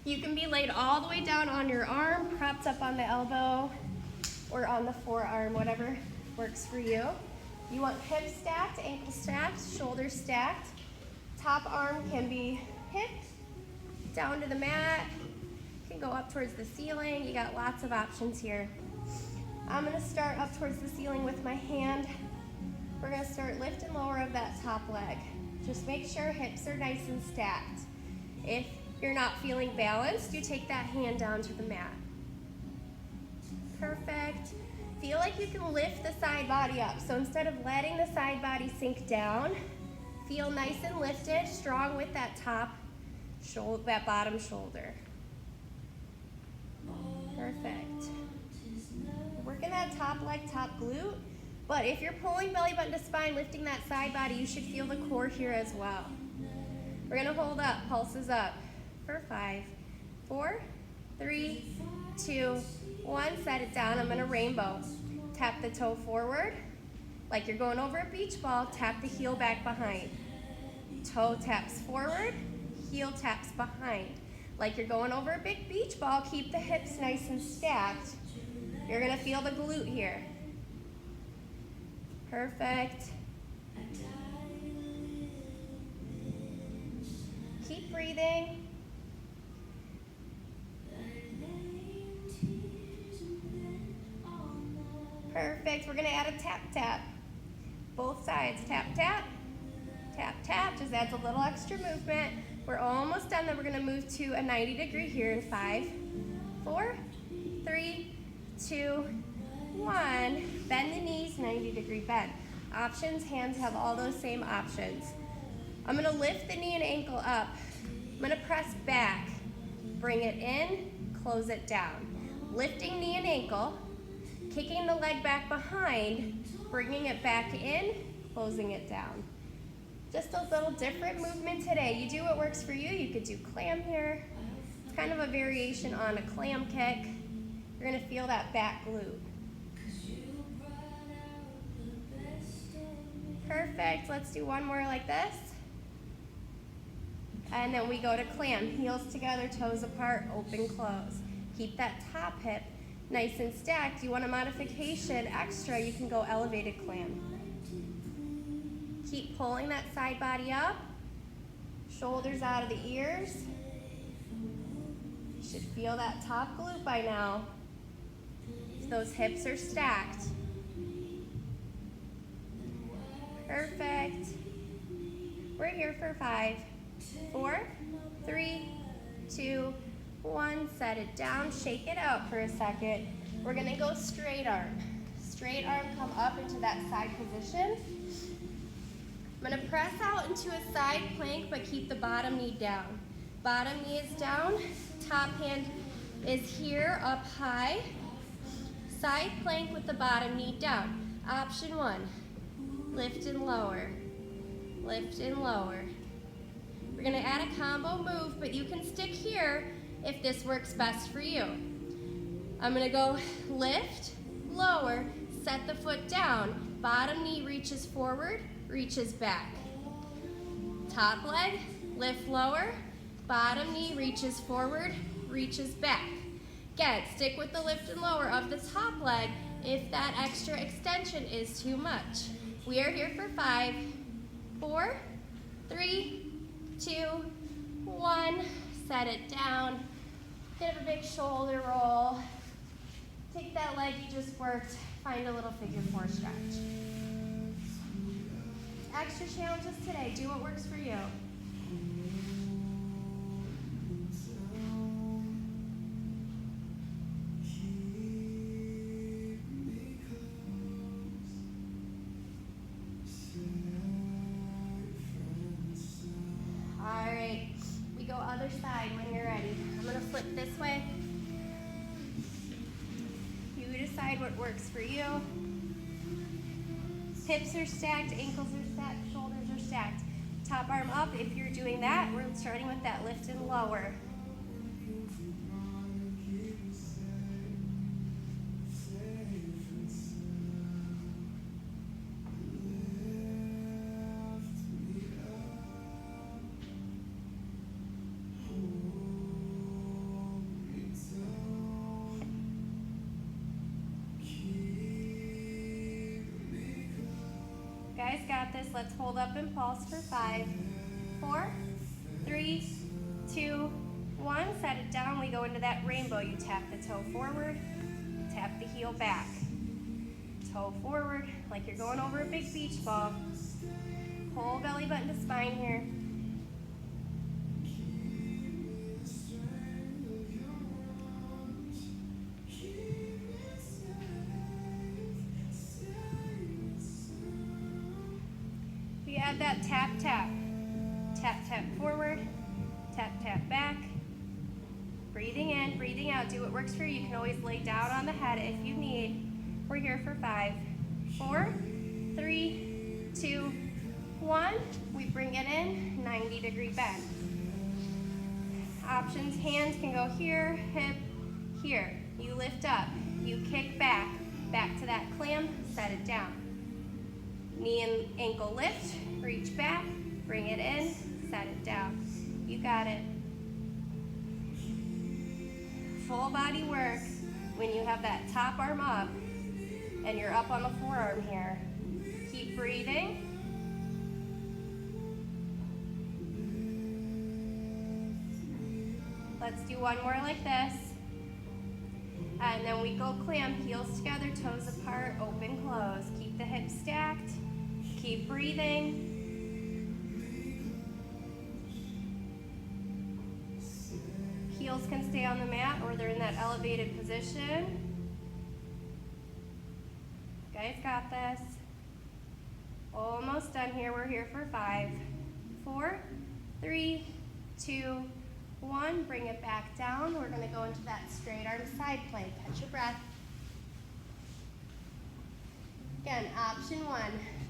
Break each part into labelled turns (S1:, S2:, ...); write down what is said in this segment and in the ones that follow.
S1: You can be laid all the way down on your arm, propped up on the elbow, or on the forearm, whatever works for you. You want hips stacked, ankles stacked, shoulders stacked. Top arm can be hip, down to the mat. You can go up towards the ceiling. You got lots of options here. I'm gonna start up towards the ceiling with my hand. We're gonna start lift and lower of that top leg. Just make sure hips are nice and stacked. If you're not feeling balanced, you take that hand down to the mat. Perfect. Feel like you can lift the side body up. So instead of letting the side body sink down, feel nice and lifted, strong with that top shoulder, that bottom shoulder. Perfect. Working that top leg, top glute. But if you're pulling belly button to spine, lifting that side body, you should feel the core here as well. We're gonna hold up, pulses up for 5, 4, 3, 2, 1. Set it down. I'm gonna rainbow. Tap the toe forward, like you're going over a beach ball. Tap the heel back behind. Toe taps forward, heel taps behind. Like you're going over a big beach ball. Keep the hips nice and stacked. You're gonna feel the glute here. Perfect. Keep breathing. Perfect. We're going to add a tap, tap. Both sides. Tap, tap. Tap, tap. Just adds a little extra movement. We're almost done. Then we're going to move to a 90-degree here in 5, 4, 3, 2, 1. Bend the knees, 90-degree bend. Options, hands have all those same options. I'm going to lift the knee and ankle up. I'm going to press back. Bring it in, close it down. Lifting knee and ankle. Kicking the leg back behind, bringing it back in, closing it down. Just a little different movement today. You do what works for you. You could do clam here. It's kind of a variation on a clam kick. You're gonna feel that back glute. Perfect. Let's do one more like this. And then we go to clam. Heels together, toes apart, open, close. Keep that top hip nice and stacked. You want a modification extra, you can go elevated clam. Keep pulling that side body up. Shoulders out of the ears. You should feel that top glute by now. Those hips are stacked. Perfect. We're here for 5, 4, 3, 2, 1. Set it down, shake it out for a second. We're gonna go straight arm. Straight arm, come up into that side position. I'm gonna press out into a side plank, but keep the bottom knee down. Bottom knee is down, top hand is here, up high. Side plank with the bottom knee down. Option 1, lift and lower. Lift and lower. We're gonna add a combo move, but you can stick here if this works best for you. I'm gonna go lift, lower, set the foot down. Bottom knee reaches forward, reaches back. Top leg, lift lower. Bottom knee reaches forward, reaches back. Again, stick with the lift and lower of the top leg if that extra extension is too much. We are here for 5, 4, 3, 2, 1. Set it down. Get a big shoulder roll. Take that leg you just worked. Find a little figure 4 stretch. Extra challenges today. Do what works for you. All right, we go other side when you're ready. I'm gonna flip this way. You decide what works for you. Hips are stacked, ankles are stacked, shoulders are stacked. Top arm up. If you're doing that, we're starting with that lift and lower. got this. Let's hold up and pulse for 5, 4, 3, 2, 1. Set it down. We go into that rainbow. You tap the toe forward, tap the heel back. Toe forward, like you're going over a big beach ball. Pull belly button to spine here. We add that tap, tap. Tap, tap forward, tap, tap back. Breathing in, breathing out. Do what works for you. You can always lay down on the head if you need. We're here for 5, 4, 3, 2, 1. We bring it in, 90-degree bend. Options, hands can go here, hip, here. You lift up, you kick back, back to that clam, set it down. Knee and ankle lift, reach back, bring it in, set it down. You got it. Full body work when you have that top arm up and you're up on the forearm here. Keep breathing. Let's do one more like this. And then we go clam, heels together, toes apart, open, close. Keep the hips stacked. Keep breathing. Heels can stay on the mat or they're in that elevated position. You guys got this. Almost done here. We're here for 5, 4, 3, 2, 1. Bring it back down. We're going to go into that straight arm side plank. Catch your breath. Again, option 1,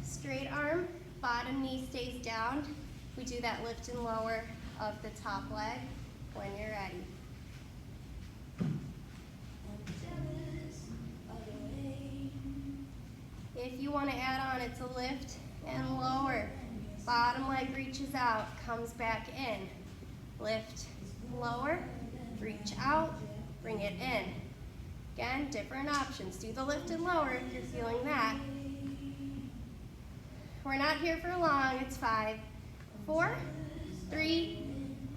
S1: straight arm, bottom knee stays down. We do that lift and lower of the top leg when you're ready. If you want to add on, it's a lift and lower. Bottom leg reaches out, comes back in. Lift, lower, reach out, bring it in. Again, different options. Do the lift and lower if you're feeling that. We're not here for long. It's 5, 4, 3,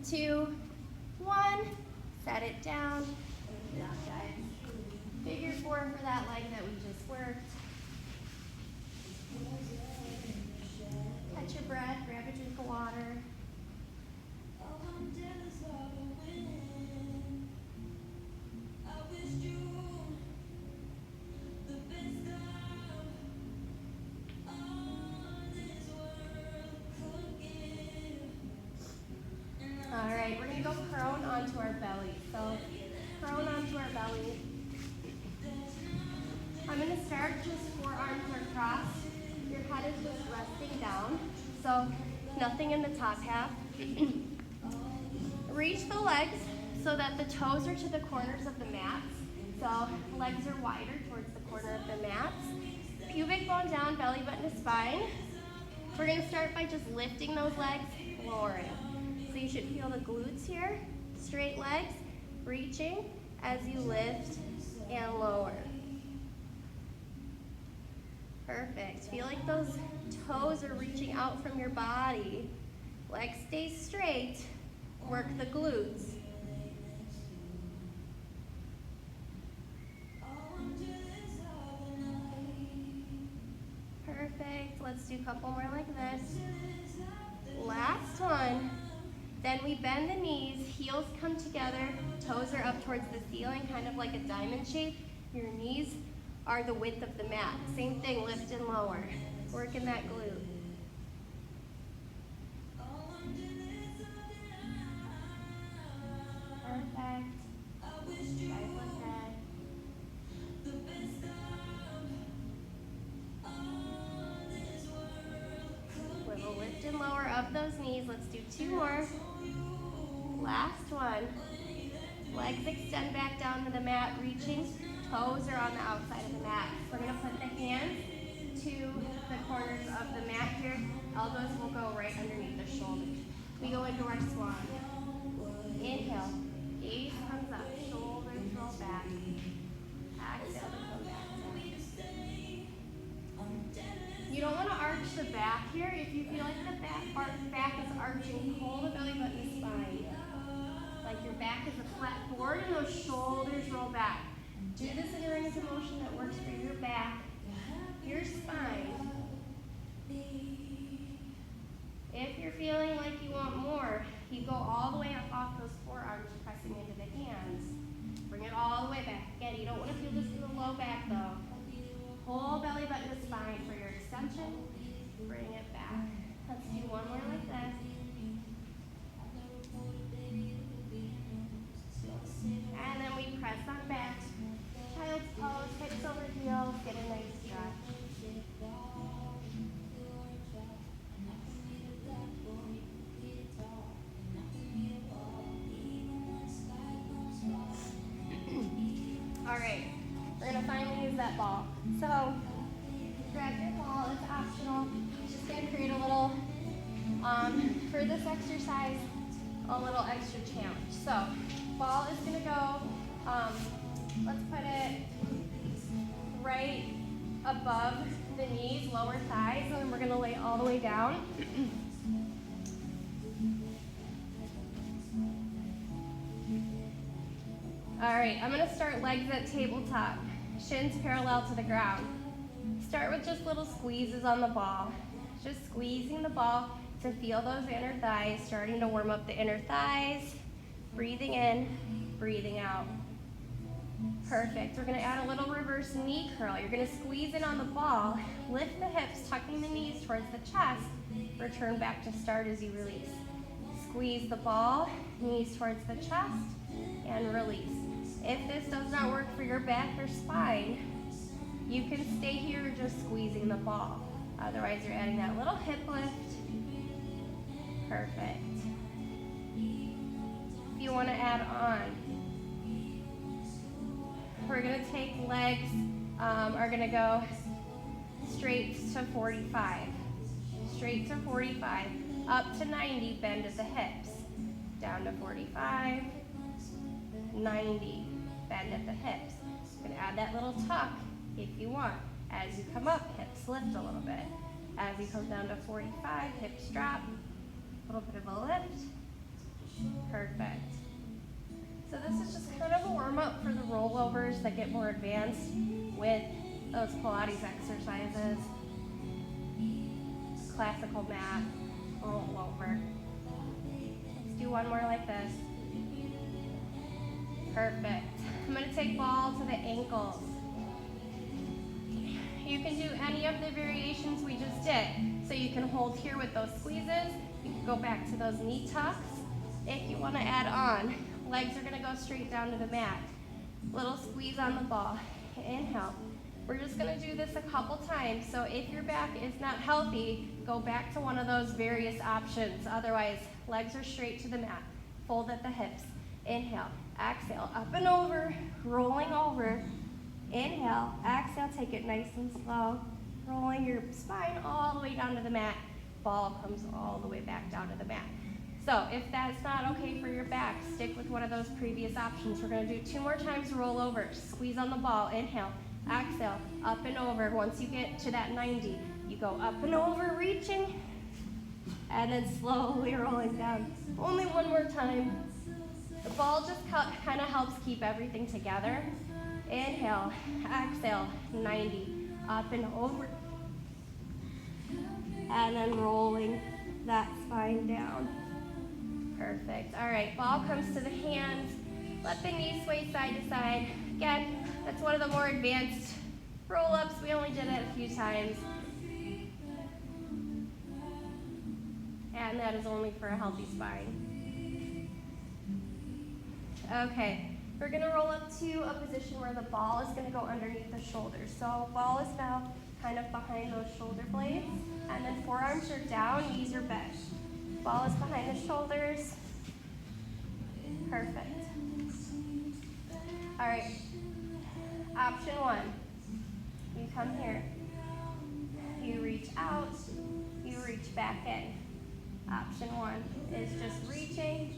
S1: 2, 1. Set it down. Good job, guys. Figure 4 for that leg that we just worked. Catch your breath. Grab a drink of water. All right, we're going to go prone onto our belly. So prone onto our belly. I'm going to start just forearms are crossed. Your head is just resting down. So nothing in the top half. Reach the legs so that the toes are to the corners of the mats. So legs are wider towards the corner of the mats. Pubic bone down, belly button to spine. We're going to start by just lifting those legs, lowering. So you should feel the glutes here, straight legs, reaching as you lift and lower. Perfect. Feel like those toes are reaching out from your body. Legs stay straight. Work the glutes. Perfect. Let's do a couple more like this. Last one. Then we bend the knees, heels come together, toes are up towards the ceiling, kind of like a diamond shape. Your knees are the width of the mat. Same thing, lift and lower. Working that glute. Perfect. Guys like that. Little lift and lower of those knees. Let's do 2 more. Last one. Legs extend back down to the mat, reaching. Toes are on the outside of the mat. We're going to put the hands to the corners of the mat here. Elbows will go right underneath the shoulders. We go into our swan. Inhale. Gaze comes up. Shoulders roll back. Exhale to come back down. You don't want to arch the back here. If you feel like the back is arching, pull the belly button to spine. Like your back is a flat board and those shoulders roll back. Do this in a range of motion that works for your back, your spine. If you're feeling like you want more, you go all the way up off those forearms, pressing into the hands. Bring it all the way back. Again, you don't want to feel this in the low back though. Pull belly button to spine for your extension. Bring it back. Let's do one more like this. And then we press on back. Child's pose, hips over heels, get a nice stretch. All right, we're gonna finally use that ball. So grab your ball, it's optional. It's just gonna create a little, for this exercise, a little extra challenge. So ball is gonna go, let's put it right above the knees, lower thighs, and then we're gonna lay all the way down. All right, I'm gonna start legs at tabletop, shins parallel to the ground. Start with just little squeezes on the ball. Just squeezing the ball to feel those inner thighs, starting to warm up the inner thighs. Breathing in, breathing out. Perfect. We're gonna add a little reverse knee curl. You're gonna squeeze in on the ball, lift the hips, tucking the knees towards the chest, return back to start as you release. Squeeze the ball, knees towards the chest, and release. If this does not work for your back or spine, you can stay here just squeezing the ball. Otherwise, you're adding that little hip lift. Perfect. If you want to add on, we're going to take legs, are going to go straight to 45. Straight to 45. Up to 90, bend at the hips. Down to 45. 90, bend at the hips. You can add that little tuck if you want. As you come up, hips lift a little bit. As you come down to 45, hips drop. A little bit of a lift. Perfect. So this is just kind of a warm-up for the rollovers that get more advanced with those Pilates exercises. Classical mat, rollover. Let's do one more like this. Perfect. I'm going to take ball to the ankles. You can do any of the variations we just did. So you can hold here with those squeezes. You can go back to those knee tucks. If you want to add on, legs are going to go straight down to the mat. Little squeeze on the ball. Inhale. We're just going to do this a couple times. So if your back is not healthy, go back to one of those various options. Otherwise, legs are straight to the mat. Fold at the hips. Inhale. Exhale, up and over, rolling over. Inhale, exhale, take it nice and slow. Rolling your spine all the way down to the mat. Ball comes all the way back down to the mat. So if that's not okay for your back, stick with one of those previous options. We're gonna do 2 more times rollovers. Squeeze on the ball, inhale, exhale, up and over. Once you get to that 90, you go up and over, reaching, and then slowly rolling down. Only one more time. The ball just kind of helps keep everything together. Inhale, exhale, 90, up and over. And then rolling that spine down. Perfect. All right, ball comes to the hands. Let the knees sway side to side. Again, that's one of the more advanced roll-ups. We only did it a few times. And that is only for a healthy spine. Okay, we're gonna roll up to a position where the ball is gonna go underneath the shoulders. So ball is now kind of behind those shoulder blades, and then forearms are down, knees are bent. Ball is behind the shoulders. Perfect. All right, option 1. You come here. You reach out, you reach back in. Option 1 is just reaching,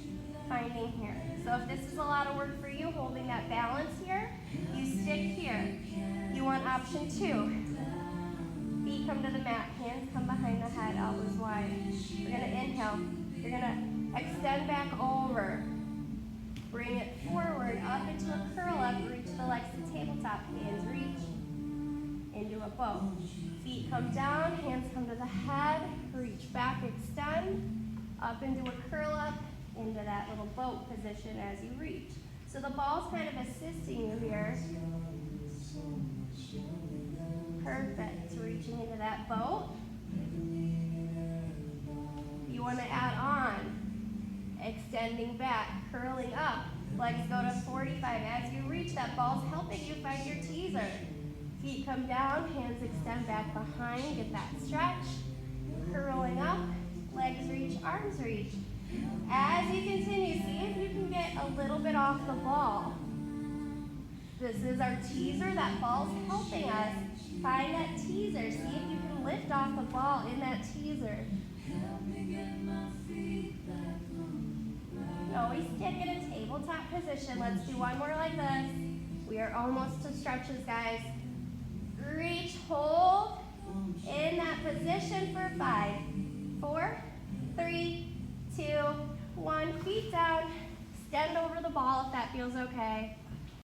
S1: finding here. So if this is a lot of work for you, holding that balance here, you stick here. You want option 2. Feet come to the mat, hands come behind the head, elbows wide. We're gonna inhale. You're gonna extend back over. Bring it forward, up into a curl up, reach the legs to tabletop, hands reach into a bow. Feet come down, hands come to the head, reach back, extend, up into a curl up, into that little boat position as you reach. So the ball's kind of assisting you here. Perfect, reaching into that boat. You want to add on, extending back, curling up, legs go to 45. As you reach, that ball's helping you find your teaser. Feet come down, hands extend back behind, get that stretch, curling up, legs reach, arms reach. As you continue, see if you can get a little bit off the ball. This is our teaser, that ball's helping us find that teaser. See if you can lift off the ball in that teaser. You always stick in a tabletop position. Let's do one more like this. We are almost to stretches, guys. Reach, hold in that position for 5, 4, 3, 2, 1. Feet down. Extend over the ball if that feels okay.